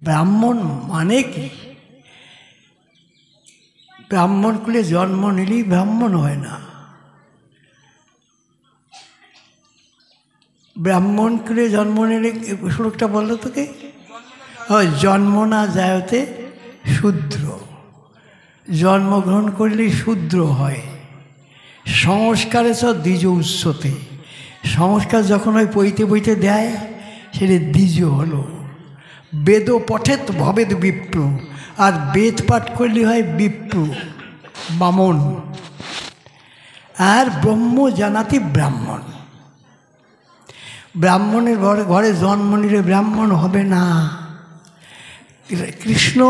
ব্রাহ্মণ মানে কি? ব্রাহ্মণ কুলে জন্ম নিলেই ব্রাহ্মণ হয় না। ব্রাহ্মণ কুলে জন্ম নিলে শ্লোকটা বললো তোকে, জন্ম না যায়তে শূদ্র, জন্মগ্রহণ করলেই শূদ্র হয়। সংস্কারে সব দ্বিজ উৎসতে, সংস্কার যখন ওই পইতে বইতে দেয় সেটা দ্বিজ হলো। বেদ পঠেত ভবেদ বিপ্র, আর বেদ পাঠ করলে হয় বিপ্র, বামন। আর ব্রহ্ম জানাতি ব্রাহ্মণ, ব্রাহ্মণের ঘরে জন্ম নিলে ব্রাহ্মণ হবে না। কৃষ্ণ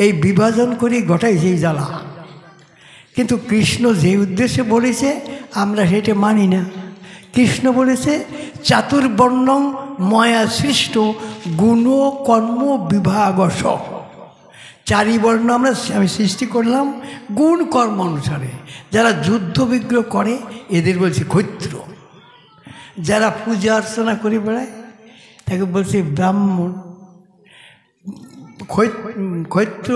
এই বিভাজন করে ঘটাইছে এই জ্বালা, কিন্তু কৃষ্ণ যে উদ্দেশ্যে বলেছে আমরা সেটা মানি না। কৃষ্ণ বলেছে চাতুর্বর্ণং ময়া সৃষ্ট গুণ কর্ম বিভাগস, চারি বর্ণ আমি সৃষ্টি করলাম গুণ কর্ম অনুসারে। যারা যুদ্ধ বিগ্রহ করে এদের বলছে ক্ষত্র, যারা পূজা অর্চনা করে বেড়ায় তাকে বলছে ব্রাহ্মণ। ক্ষত্র,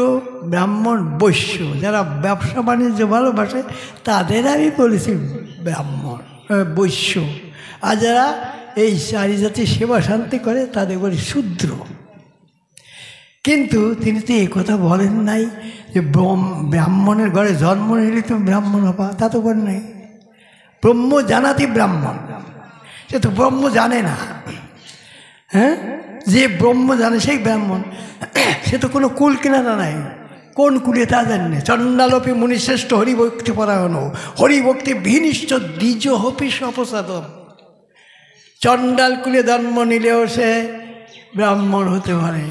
ব্রাহ্মণ, বৈশ্য, যারা ব্যবসা বাণিজ্য ভালোবাসে তাদের আমি বলেছি ব্রাহ্মণ বৈশ্য। আর যারা এই চারি জাতির সেবা শান্তি করে তাদের বলি শূদ্র। কিন্তু তিনি তো এই কথা বলেন নাই যে ব্রাহ্মণের ঘরে জন্ম নিলে তুমি ব্রাহ্মণ হবা, তা তো বলেন নাই। ব্রহ্ম জানাতি ব্রাহ্মণ, সে তো ব্রহ্ম জানে না। হ্যাঁ, যে ব্রহ্ম জানে সেই ব্রাহ্মণ। সে তো কোনো কুল কিনারা নাই, কোন কুলে তা জানে। চণ্ডালোপি মুনিশ্রেষ্ঠ হরিভক্তি পরায়ণ, হরিভক্তি বিনিশ্চ দ্বিজ হপি সপসাদম। চণ্ডাল কুলে জন্ম নিলেও সে ব্রাহ্মণ হতে পারে,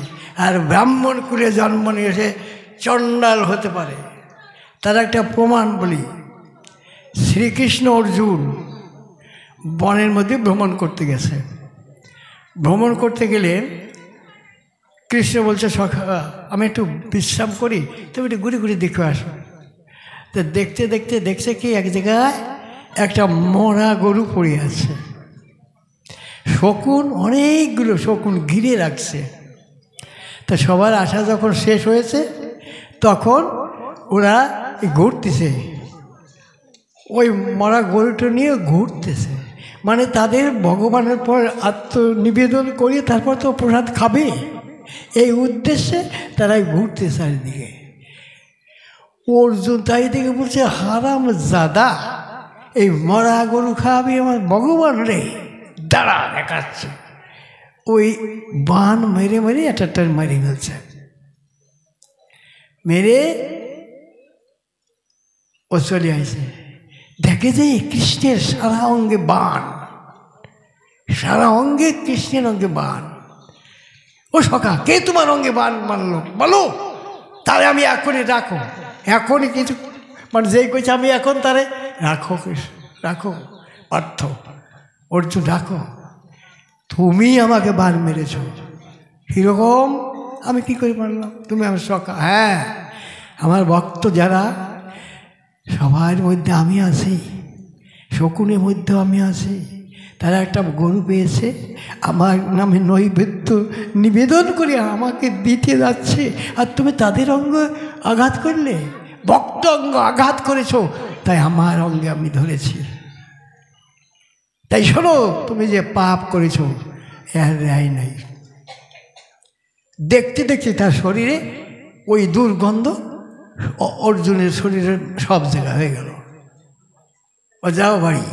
আর ব্রাহ্মণ কুলে জন্ম নিয়ে সে চণ্ডাল হতে পারে। তার একটা প্রমাণ বলি। শ্রীকৃষ্ণ অর্জুন বনের মধ্যে ভ্রমণ করতে গেছে। ভ্রমণ করতে গেলে কৃষ্ণ বলছে সখা আমি একটু বিশ্রাম করি, তুমি একটু ঘুরে ঘুরে দেখে আসো। তো দেখতে দেখতে দেখছে কি এক জায়গায় একটা মরা গরু পড়ে আছে। শকুন, অনেকগুলো শকুন ঘিরে রাখছে। তা সবার আশা যখন শেষ হয়েছে তখন ওরা ঘুরতেছে, ওই মরা গরুটা নিয়ে ঘুরতেছে। মানে তাদের ভগবানের পর আত্মনিবেদন করিয়ে তারপর তো প্রসাদ খাবে, এই উদ্দেশ্যে তারাই ঘুরতে চারিদিকে। অর্জুন তাই দিকে বলছে হারাম জাদা, এই মরা গরু খাওয়াবি আমার ভগবান রে, দাঁড়া দেখাচ্ছে। ওই বান মেরে মেরে একটা মেরে ফেলছে। মেরে ও চলে আসে, দেখে যে কৃষ্ণের সারা অঙ্গে বান, সারা অঙ্গে কৃষ্ণের অঙ্গে বান। ও সখা কে তোমার অঙ্গে বান মারলো বলো, তারে আমি এখনই রাখো। এখনই কিছু মানে যেই কইছে আমি এখন তারে রাখো, রাখো পার্থ, অর্জুন রাখো। তুমি আমাকে বান মেরেছ, কীরকম? আমি কি করে মারলাম? তুমি আমার সখা। হ্যাঁ, আমার ভক্ত যারা সবার মধ্যে আমি আছি, শকুনের মধ্যেও আমি আছি। তারা একটা গরু পেয়েছে, আমার নামে নৈবেদ্য নিবেদন করে আমাকে দিতে যাচ্ছে, আর তুমি তাদের অঙ্গ আঘাত করলে, ভক্ত অঙ্গ আঘাত করেছো, তাই আমার অঙ্গে আমি ধরেছি। তাই শোনো, তুমি যে পাপ করেছো এর রেহাই নাই। দেখতে দেখতে তার শরীরে ওই দুর্গন্ধ অর্জুনের শরীরের সব জায়গা হয়ে গেল। ও যাও বাড়ি,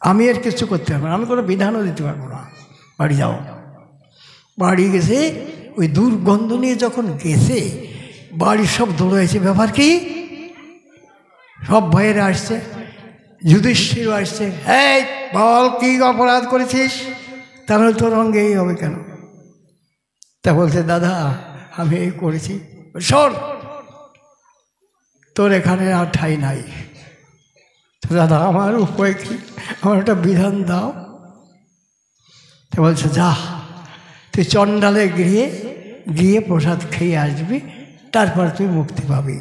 আমি আর কিছু করতে পারবো না, আমি কোনো বিধানও দিতে পারবো না, বাড়ি যাও। বাড়ি গেছে, ওই দুর্গন্ধ নিয়ে যখন গেছে বাড়ির সব দৌড়াইছে। ব্যাপার কি? সব ভয়েরা আসছে, যুধিষ্ঠির আসছে। এই বল কি অপরাধ করেছিস? তাহলে তোর অঙ্গে এই হবে কেন? তা বলছে দাদা আমি এই করেছি। শোন, তোর এখানে আর ঠাই নাই। দাদা আমার উপায় কি? আমার একটা বিধান দাও। তো বলছে যা, তুই চণ্ডালে গিয়ে প্রসাদ খেয়ে আসবি, তারপর তুই মুক্তি পাবি।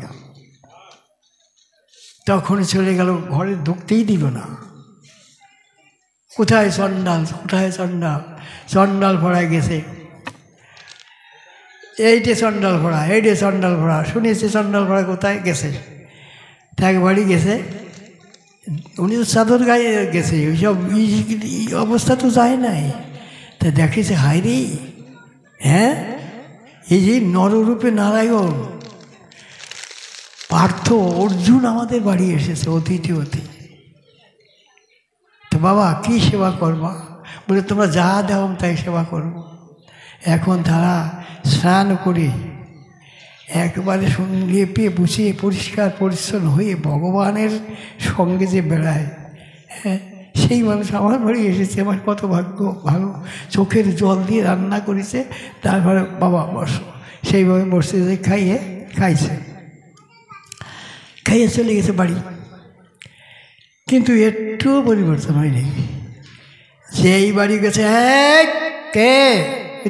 তখন চলে গেল, ঘরে ঢুকতেই দিল না। কোথায় চণ্ডাল, কোথায় চণ্ডাল? চণ্ডাল পড়ায় গেছে। এইটে চণ্ডাল ভরা, এইটে চণ্ডাল ভরা। শুনেছি চণ্ডাল ভরা কোথায় গেছে, এক বাড়ি গেছে, উনি তো চাদর গায়ে গেছে, ওইসব অবস্থা তো যায় নাই। তা দেখেছে হায় রে, হ্যাঁ এই যে নররূপে নারায়ণ পার্থ অর্জুন আমাদের বাড়ি এসেছে অতিথি অতি। তো বাবা কি সেবা করবা? বলে তোমরা যা দাও তাই সেবা করবো। এখন তারা স্নান করে একবারে সঙ্গে পেয়ে বসিয়ে পরিষ্কার পরিচ্ছন্ন হয়ে ভগবানের সঙ্গে যে বেড়ায়, হ্যাঁ সেই মানুষ আমার বাড়ি এসেছে, আমার কত ভাগ্য ভালো। চোখের জল দিয়ে রান্না করেছে, তারপরে বাবা বসো, সেইভাবে বসে যে খাইছে, খাইয়ে চলে গেছে বাড়ি। কিন্তু একটুও পরিবর্তন হয়নি। সেই বাড়ি গেছে, কে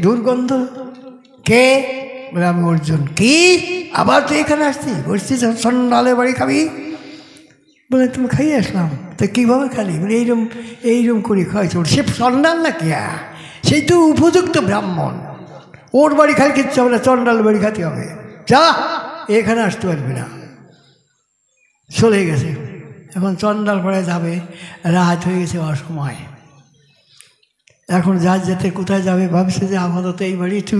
দুর্গন্ধ, কে? বলে আমি অর্জুন। কি আবার তুই এখানে আসছিস? বসছিস চণ্ডালের বাড়ি খাবি? বলে তুমি খাইয়ে আসলাম। তো কীভাবে খালি? বলে এইরকম করে খাইছে। সে চণ্ডাল না কি, সেই তো উপযুক্ত ব্রাহ্মণ, ওর বাড়ি খাই কিচ্ছু হবে না, চণ্ডাল বাড়ি খাতে হবে, যা এখানে আসতে পারবি না। চলে গেছে। এখন চণ্ডাল পাড়ায় যাবে, রাত হয়ে গেছে, অসময়। এখন যার যেতে কোথায় যাবে ভাবছে যে আপাতত এই বাড়ি একটু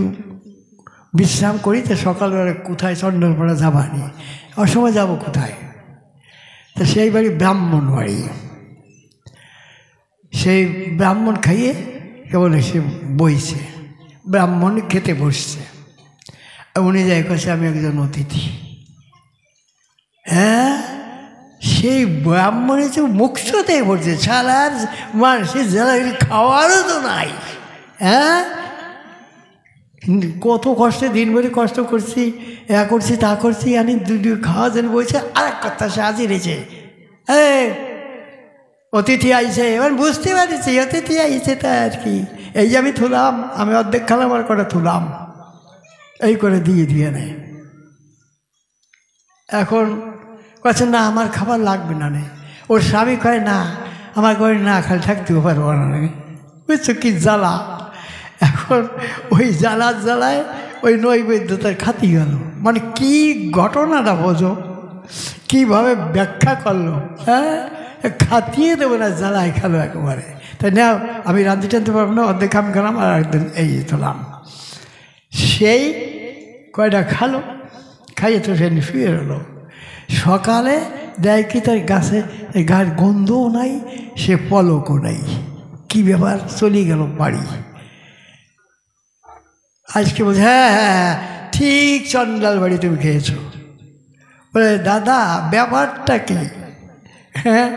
বিশ্রাম করি, তো সকালবেলা কোথায় চণ্ডাল পাড়া যাবানি, অসময় যাব কোথায়? তো সেই বাড়ি ব্রাহ্মণ বাড়ি। সেই ব্রাহ্মণ খাইয়ে কেবল এসে বইছে, ব্রাহ্মণ খেতে বসছে। উনি যাই কাছে আমি একজন অতিথি। হ্যাঁ সেই ব্রাহ্মণের যে মুখতে পড়ছে, ছাড়ার মানুষের যারা খাওয়ারও তো নাই। হ্যাঁ কত কষ্টে দিন ভরে কষ্ট করছি, করছি তা করছি, আমি দুটো খাওয়া যেন বলছে। আর এক কথা সে হাজির হয়েছে, অতিথি আইছে। এবার বুঝতে পারছি অতিথি আইছে, তা আর কি, এই যে আমি থুলাম, আমি অর্ধেক খেলাম আর কটা থুলাম, এই করে দিয়ে নেয়। এখন কাছে না আমার খাবার লাগবে না, ওর স্বামী কয় না আমার ঘরে না খালি থাকতেও পারবো না, বুঝছো কি জ্বালা। এখন ওই জ্বালায় ওই নৈবেদ্যতার খাতি গেল। মানে কি ঘটনাটা বোঝো, কীভাবে ব্যাখ্যা করলো। হ্যাঁ খাতিয়ে দেবো না, জ্বালায় খেলো একেবারে। তাই না আমি রাঁধতে টানতে পারবো না, অর্ধেক খাম খেলাম আর একদিন এই তোলাম। সেই কয়টা খালো, খাইয়ে তো সে শুয়ে রলো। সকালে দেয় কি তার গায়ের গন্ধও নাই, সে পলকও নাই। কি ব্যাপার, চলে গেল বাড়ি। আজকে বলছে হ্যাঁ ঠিক চণ্ডাল বাড়ি তুমি খেয়েছো। বলে দাদা ব্যাপারটা কি? হ্যাঁ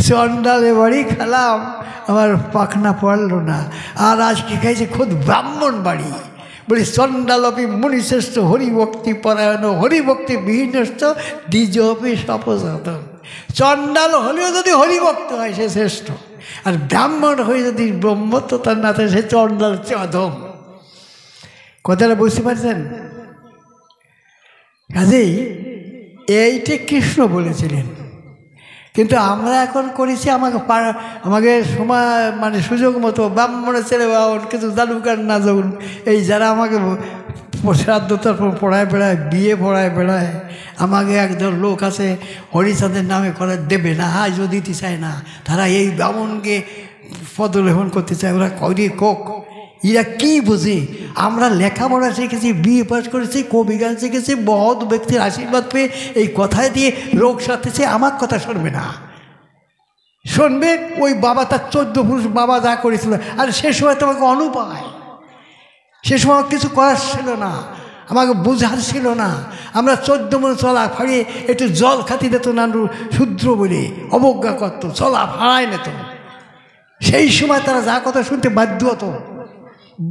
চণ্ডালের বাড়ি খেলাম, আমার পাখনা পড়লো না, আর আজকে খাইছে খোদ ব্রাহ্মণ বাড়ি। বলি চণ্ডালপি মুনিশ্রেষ্ঠ হরিভক্তি পরায়ণ হরিভক্তি বিহীনস্থ দ্বিজপি সপজাত। চণ্ডাল হলেও যদি হরিভক্ত হয় সে শ্রেষ্ঠ, আর ব্রাহ্মণ হয়ে যদি ব্রহ্মত্ব তার না থাকে সে চণ্ডাল অধম। কথাটা বুঝতে পারছেন? কাজেই এইটা কৃষ্ণ বলেছিলেন, কিন্তু আমরা এখন করেছি আমাকে সময় মানে সুযোগ মতো ব্রাহ্মণের ছেলে বাউন কিছু জানুকার না যাউন, এই যারা আমাকে শ্রাদ্ধ তর্পণ পড়ায় বেড়ায়, বিয়ে পড়ায় বেড়ায়, আমাকে একজন লোক আছে হরিচাঁদের নামে করে দেবে না, আজও দিতে চায় না, তারা এই ব্রাহ্মণকে পদলেখন করতে চায়, ওরা করি কোক। এরা কী বুঝে? আমরা লেখাপড়া শিখেছি, বিয়ে পাস করেছি, কবিগান শিখেছি, বহুত ব্যক্তির আশীর্বাদ পেয়ে এই কথায় দিয়ে রোগ সারতেছে। আমার কথা শুনবে না, শুনবে ওই বাবা, তার 14 পুরুষ বাবা যা করেছিল। আর সে সময় তোমাকে অনুপায়, সে সময় কিছু করার ছিল না, আমাকে বোঝার ছিল না। আমরা 14 মন চলা ফাড়িয়ে একটু জল খাতি দিত না, শূদ্র বলে অবজ্ঞা করত, চলা ফাড়ায় নিত। সেই সময় তারা যা কথা শুনতে বাধ্য হতো,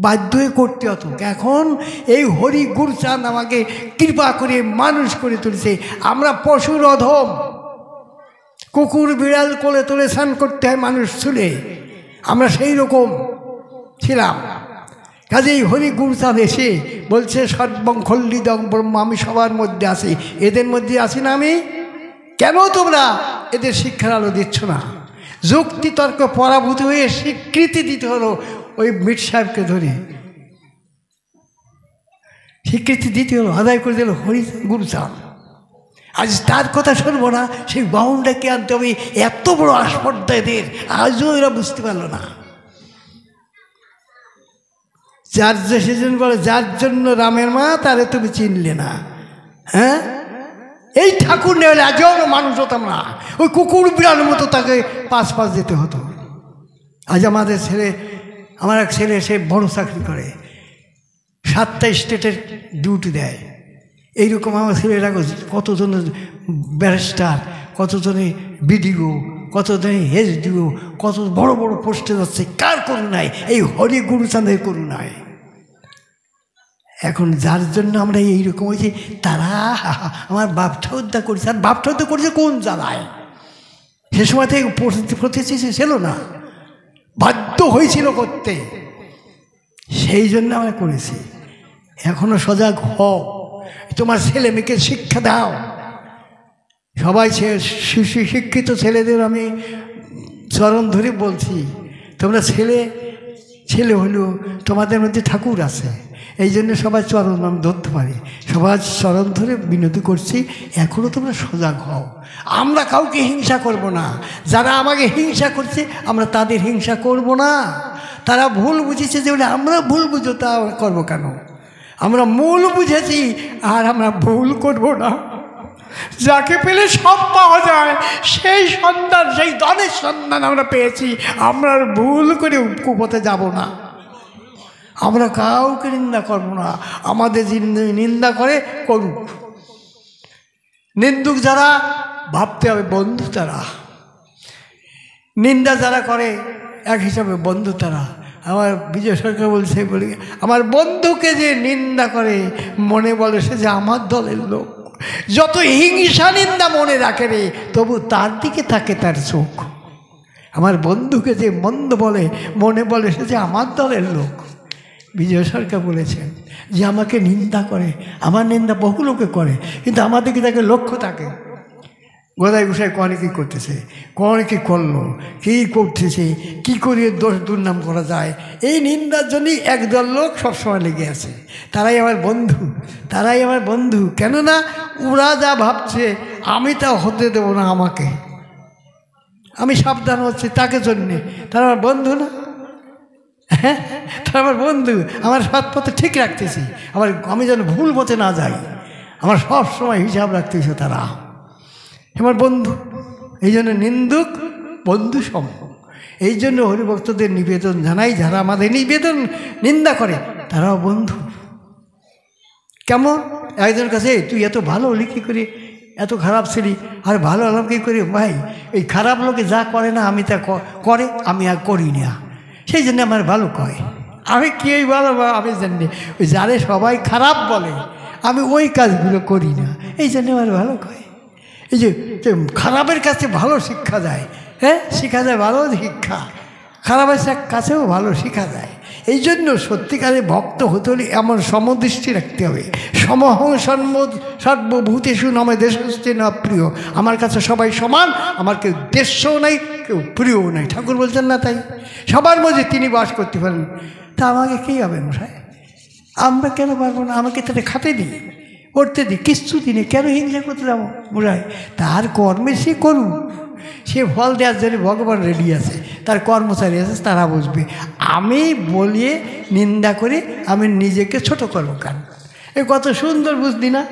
বাধ্য হয়ে করতে হতো। এখন এই হরি গুরুচাঁদ আমাকে কৃপা করে মানুষ করে তুলেছে। আমরা পশুর অধম, কুকুর বিড়াল কোলে তোলে স্নান করতে হয় মানুষ চুলে, আমরা সেই রকম ছিলাম। কাজেই হরি গুরুচাঁদ এসে বলছে সর্বং খল্লিদং ব্রহ্ম, আমি সবার মধ্যে আছি, এদের মধ্যে আছি না আমি? কেন তোমরা এদের শিক্ষার আলো দিচ্ছ না? যুক্তি তর্ক পরাভূত হয়ে স্বীকৃতি দিতে হলো ওই মীর সাহেবকে ধরে। স্বীকৃতি দিতে হলো, আদায় করে দিল হরি গুরুচাঁদ। আজ তার কথা শুনবো না, সেই বাউন্ডাকে আনতে হবে। এত বড় আস্পর্ধা এদের, আজও এরা বুঝতে পারলো না। যার যে সেজন বলে, যার জন্য রামের মা তারে তুমি চিনলে না। হ্যাঁ, এই ঠাকুর নেই হলে আজও মানুষ হতাম না। ওই কুকুর বিড়াল মতো তাকে পাশ যেতে হতো। আজ আমাদের ছেলে, আমার এক ছেলে, সে বড় চাকরি করে, 7টা স্টেটের ডিউটি দেয়। এইরকম আমার ছেলেরা কতজন ব্যারিস্টার, কতজনে বিডিও, কতজনে এসডিও, কত বড় বড় পোস্টে যাচ্ছে। কার করুণায়? এই হরি গুরুচাঁদের করুণায়। এখন যার জন্য আমরা এইরকম হয়েছি, তারা আমার বাপটা উদ্ধার করেছে। আর বাপটা উদ্ধার করেছে কোন জ্বালায়? সে সময় থেকে প্রতিষ্ঠিত ছিল না, বাধ্য হয়েছিল করতে, সেই জন্য আমরা করেছি। এখনো সজাগ হও, তোমার ছেলে মেয়েকে শিক্ষা দাও। সবাই শিক্ষিত ছেলেদের আমি চরণ ধরে বলছি, তোমরা ছেলে হলেও তোমাদের মধ্যে ঠাকুর আছে, এই জন্য সবাই চরণ আমি ধরতে পারি। সবার চরণ ধরে বিনতি করছি, এখনও তোমরা সজাগ হও। আমরা কাউকে হিংসা করব না। যারা আমাকে হিংসা করছে, আমরা তাদের হিংসা করব না। তারা ভুল বুঝেছে যে বলে আমরা ভুল বুঝো, তা করবো কেন? আমরা মূল বুঝেছি, আর আমরা ভুল করব না। যাকে পেলে সব পাওয়া যায়, সেই সন্ধান, সেই ধনের সন্ধান আমরা পেয়েছি। আমরা ভুল করে কুপথে যাব না। আমরা কাউকে নিন্দা করব না। আমাদের নিন্দা করে করুক। নিন্দুক যারা, ভাবতে হবে বন্ধু তারা। নিন্দা যারা করে, এক হিসাবে বন্ধু তারা। আমার বিজয় সরকার বলছে, বলি আমার বন্ধুকে যে নিন্দা করে, মনে বলে সে যে আমার দলের লোক। যত হিংসা নিন্দা মনে রাখে রে, তবু তার দিকে থাকে তার চোখ। আমার বন্ধুকে যে মন্দ বলে, মনে বলে সে যে আমার দলের লোক। বিজয় সরকার বলেছেন যে আমাকে নিন্দা করে, আমার নিন্দা বহু লোকে করে, কিন্তু আমার দিকে তাকে লক্ষ্য থাকে। গোদাই গোসাই কনে কী করতেছে, কনে কী করলো, কী করতেছে, কী করিয়ে দোষ দুর্নাম করা যায়, এই নিন্দার জন্যই একদল লোক সবসময় লেগে আছে। তারাই আমার বন্ধু, তারাই আমার বন্ধু। কেননা ওরা যা ভাবছে আমি তা হতে দেবো না। আমাকে, আমি সাবধান হচ্ছি তাকে জন্যে, তারা আমার বন্ধু না? হ্যাঁ, তারা আমার বন্ধু। আমার সৎ পথে ঠিক রাখতেছি, আমি যেন ভুল পথে না যাই, আমার সব সময় হিসাব রাখতেছে তারা আমার বন্ধু। এই জন্য নিন্দুক বন্ধু সম। এই জন্য হরিভক্তদের নিবেদন জানাই, যারা আমাদের নিন্দা করে তারাও বন্ধু। কেমন? একজনের কাছে তুই এত ভালো লিখি করি, এত খারাপ ছিলি, আর ভালো হলাম কী করি? ভাই, এই খারাপ লোকে যা করে না, আমি তা করে, আমি আর করি না, সেই জন্য আমার ভালো কয়। আমি কি ভালো, আমি জানি ওই যারে সবাই খারাপ বলে, আমি ওই কাজগুলো করি না, এই জন্য আমার ভালো কয়। এই যে খারাপের কাছে ভালো শিক্ষা যায়, হ্যাঁ, শেখা যায় ভালো শিক্ষা, খারাপের কাছেও ভালো শেখা যায়। এই জন্য সত্যিকারে ভক্ত হতে হলে এমন সমদৃষ্টি রাখতে হবে। সমহং সর্বভূতেষু নামে দেশস্থে না প্রিয়। আমার কাছে সবাই সমান, আমার কেউ দেশও নাই, কেউ প্রিয়ও নাই। ঠাকুর বলছেন না তাই? সবার মধ্যে তিনি বাস করতে পারেন, তা আমাকে কী হবে মশাই? আমরা কেন পারবো না? আমাকে তাহলে খাতে দিই, করতে দিই, কিচ্ছু দিনে কেন হিংসা করতে যাবো মশাই? তার কর্মে সে করুক, সে ফল দেওয়ার জন্য ভগবান রেডি আছে, তার কর্মচারী আছে, তারা বুঝবে। আমি বলিয়ে নিন্দা করে আমি নিজেকে ছোট করবো কেন? এ কত সুন্দর বুদ্ধি না?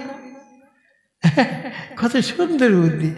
কত সুন্দর বুদ্ধি।